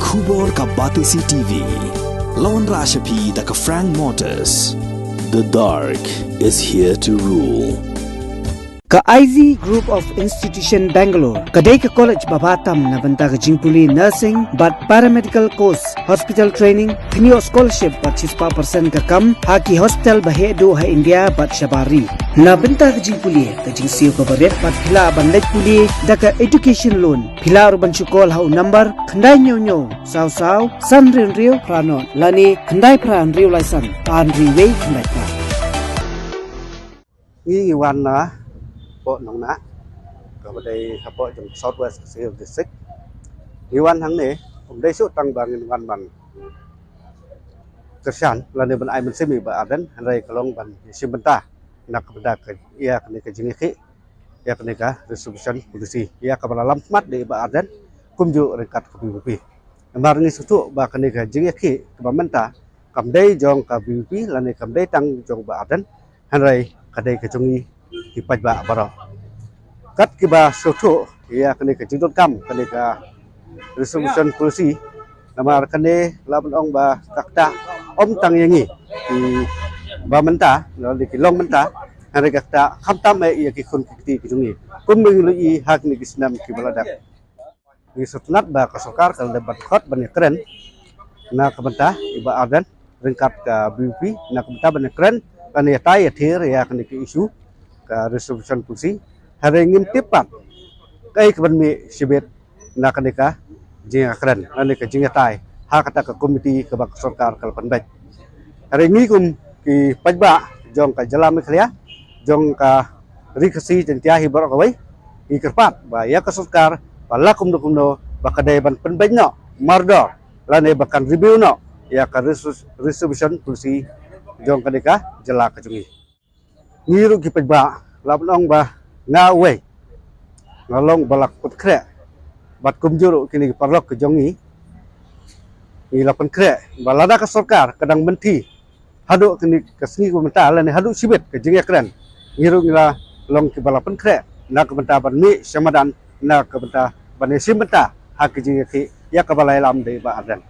Khubor ka Batisi TV. Lawan Rashapi da ka Frank Motors. The dark is here to rule. Ka IZ Group of Institution Bangalore, kadai ka college babatam na banta ka jingpuli nursing but paramedical course, hospital training, thinio scholarship but 6% ka kam, haki hospital bahedo ha India but shabari. Na banta ka jingpuli, ka jingsiyo ka baret but pila bandaj puli, da ka education loan, pila urban chukol ha number, khandai nyo, saw, san rin pranon, lani khandai pran rio laisan, an riway khandai pran. Nghiวันนะปอหนองนะก็ไปได้ครับปอจัง Southwest Sales District nghiวันทั้งนี้ผมได้สู้ตั้งบางวันบันกระชันแล้วในบันไอมันเสมีบาอันนั้นอะไรก็ลงบันชิมบันตานักบันดากันเอียกันในกันจิงขี้เอียกันในกัน resolution polisi เอียกันบันลำมัดในบาอันนั้นคุมอยู่ในกัดกับBVP มาเรื่องสุดท้ายบากันในกันจิงขี้กับบันตากำได้จองกับBVPแล้วในกำได้ตั้งจองบาอันนั้นอะไรkadai kecungi di pajak baru. Kat kiba soto ia kene kecington kam kene ka resolution polisi nama kene laban ong ba kakta om tang yangi di ba menta lo di kilong menta hari kakta khamtam ia ki khun kiti kecungi kun mengului hak ni kisnam kibaladak ni sotnat ba ka sokar kal debat khot ban keren na kabenta iba adan ringkat ka BVP na kabenta ban keren kan ya tay athir ya kan ki isu ka resolution polisi hari ngintip pat kai kaban mi sibet na kan ka jinga kran an ka jinga tay ha kata ka komiti ka bak sarkar kal pandai hari ngi kum ki pajba jong ka jalam khlia jong ka rikasi jentia hibar ka wai i kerpat ba ya ka sarkar pala kumno ba kadai ban pandai no mardor lane bakan review no ya ka resolution polisi jong kadika jela kecungi ngiru ki pajba labnong ba ngawe ngalong balak put kre bat kumjuru kini parlok ke jongi ni lapan kre balada ka sarkar kadang menti hadu kini kasni ko menta lane hadu sibet ke jinga kren ngiru ngila long ki balapan kre na ka menta ban mi samadan na ka menta ban sim menta hak jinga ki ya ka balai lam de ba adan